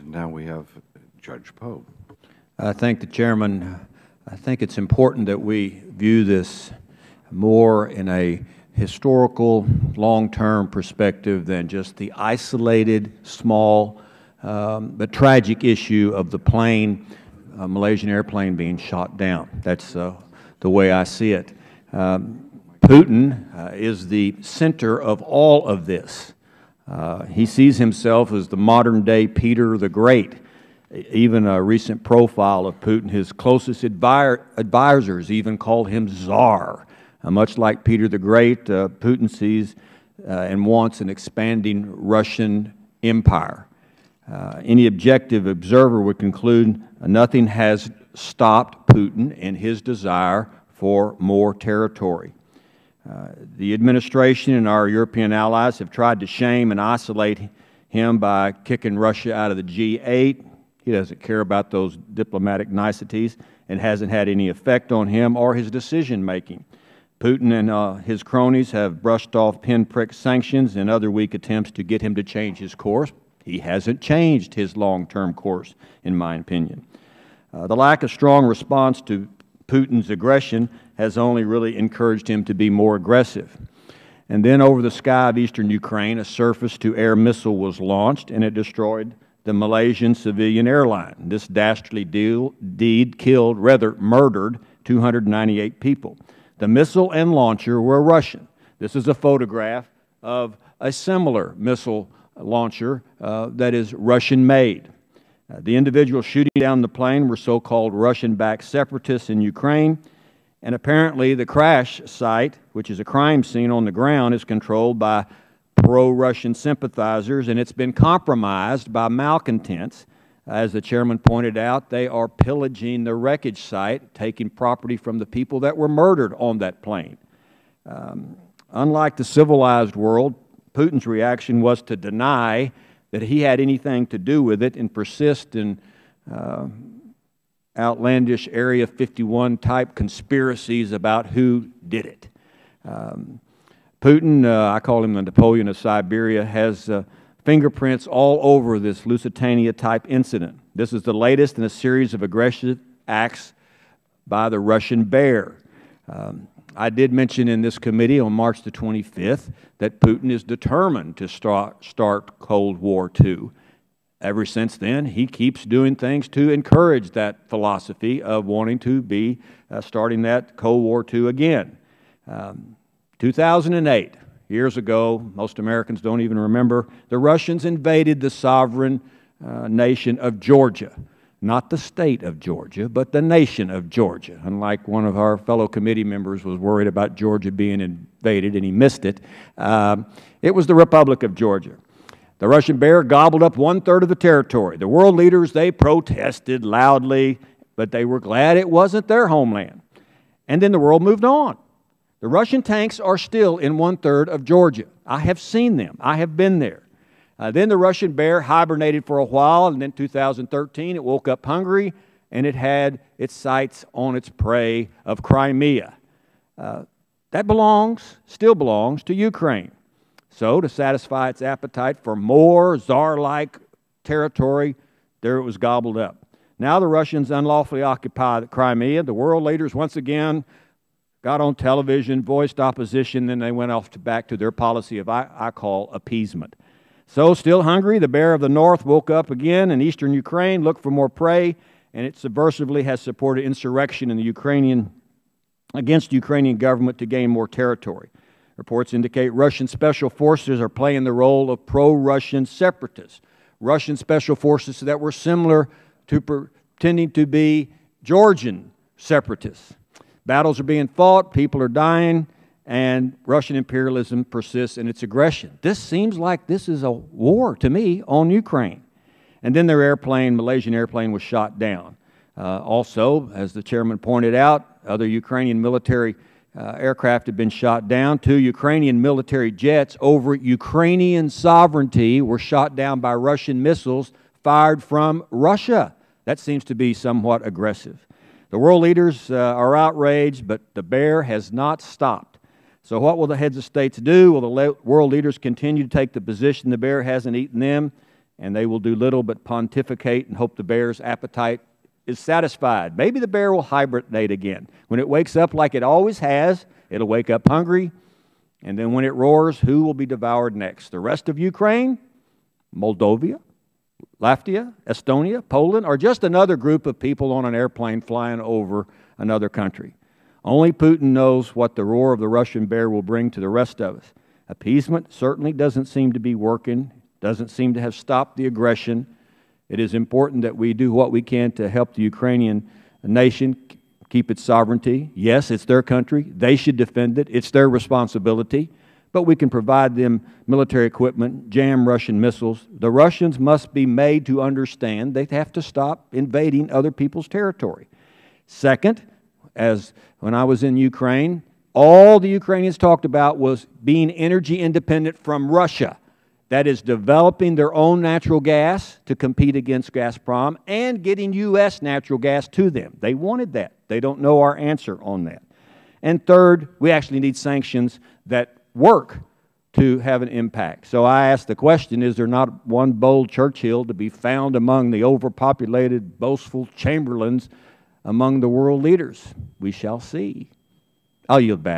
Now we have Judge Poe. I thank the Chairman. I think it's important that we view this more in a historical, long-term perspective than just the isolated, small, but tragic issue of the plane, Malaysian airplane being shot down. That's the way I see it. Putin is the center of all of this. He sees himself as the modern-day Peter the Great. Even a recent profile of Putin, his closest advisors even called him Tsar. Much like Peter the Great, Putin sees and wants an expanding Russian empire. Any objective observer would conclude nothing has stopped Putin in his desire for more territory. The administration and our European allies have tried to shame and isolate him by kicking Russia out of the G8. He doesn't care about those diplomatic niceties and hasn't had any effect on him or his decision-making. Putin and his cronies have brushed off pinprick sanctions and other weak attempts to get him to change his course. He hasn't changed his long-term course, in my opinion. The lack of strong response to Putin's aggression has only really encouraged him to be more aggressive. And then over the sky of eastern Ukraine, a surface-to-air missile was launched, and it destroyed the Malaysian civilian airline. This dastardly deed killed, rather murdered, 298 people. The missile and launcher were Russian. This is a photograph of a similar missile launcher that is Russian-made. The individuals shooting down the plane were so-called Russian-backed separatists in Ukraine, and apparently the crash site, which is a crime scene on the ground, is controlled by pro-Russian sympathizers, and it's been compromised by malcontents. As the Chairman pointed out, they are pillaging the wreckage site, taking property from the people that were murdered on that plane. Unlike the civilized world, Putin's reaction was to deny that he had anything to do with it and persist in outlandish Area 51 type conspiracies about who did it. Putin, I call him the Napoleon of Siberia, has fingerprints all over this Lusitania type incident. This is the latest in a series of aggressive acts by the Russian bear. I did mention in this committee on March the 25th that Putin is determined to start Cold War II. Ever since then, he keeps doing things to encourage that philosophy of wanting to be starting that Cold War II again. 2008, years ago, most Americans don't even remember, the Russians invaded the sovereign nation of Georgia. Not the state of Georgia, but the nation of Georgia. Unlike one of our fellow committee members was worried about Georgia being invaded and he missed it, it was the Republic of Georgia. The Russian bear gobbled up 1/3 of the territory. The world leaders, they protested loudly, but they were glad it wasn't their homeland. And then the world moved on. The Russian tanks are still in 1/3 of Georgia. I have seen them. I have been there. Then the Russian bear hibernated for a while, and then 2013 it woke up hungry, and it had its sights on its prey of Crimea. That still belongs to Ukraine. So to satisfy its appetite for more czar-like territory, there it was gobbled up. Now the Russians unlawfully occupy Crimea. The world leaders once again got on television, voiced opposition, then they went off back to their policy of I call appeasement. So, still hungry, the bear of the north woke up again in eastern Ukraine, looked for more prey, and it subversively has supported insurrection in the against the Ukrainian government to gain more territory. Reports indicate Russian special forces are playing the role of pro-Russian separatists, Russian special forces that were similar to pretending to be Georgian separatists. Battles are being fought, people are dying, and Russian imperialism persists in its aggression. This seems like this is a war, to me, on Ukraine. And then their airplane, Malaysian airplane, was shot down. Also, as the Chairman pointed out, other Ukrainian military aircraft have been shot down. 2 Ukrainian military jets over Ukrainian sovereignty were shot down by Russian missiles fired from Russia. That seems to be somewhat aggressive. The world leaders are outraged, but the bear has not stopped. So what will the heads of states do? Will the world leaders continue to take the position the bear hasn't eaten them and they will do little but pontificate and hope the bear's appetite is satisfied. Maybe the bear will hibernate again. When it wakes up like it always has, it'll wake up hungry, and then when it roars, who will be devoured next? The rest of Ukraine, Moldova, Latvia, Estonia, Poland, or just another group of people on an airplane flying over another country? Only Putin knows what the roar of the Russian bear will bring to the rest of us. Appeasement certainly doesn't seem to be working, doesn't seem to have stopped the aggression. It is important that we do what we can to help the Ukrainian nation keep its sovereignty. Yes, it's their country. They should defend it. It's their responsibility. But we can provide them military equipment, jam Russian missiles. The Russians must be made to understand they have to stop invading other people's territory. Second, as when I was in Ukraine, all the Ukrainians talked about was being energy independent from Russia. That is, developing their own natural gas to compete against Gazprom and getting U.S. natural gas to them. They wanted that. They don't know our answer on that. And third, we actually need sanctions that work to have an impact. So I ask the question, is there not one bold Churchill to be found among the overpopulated, boastful chamberlains among the world leaders? We shall see. I'll yield back.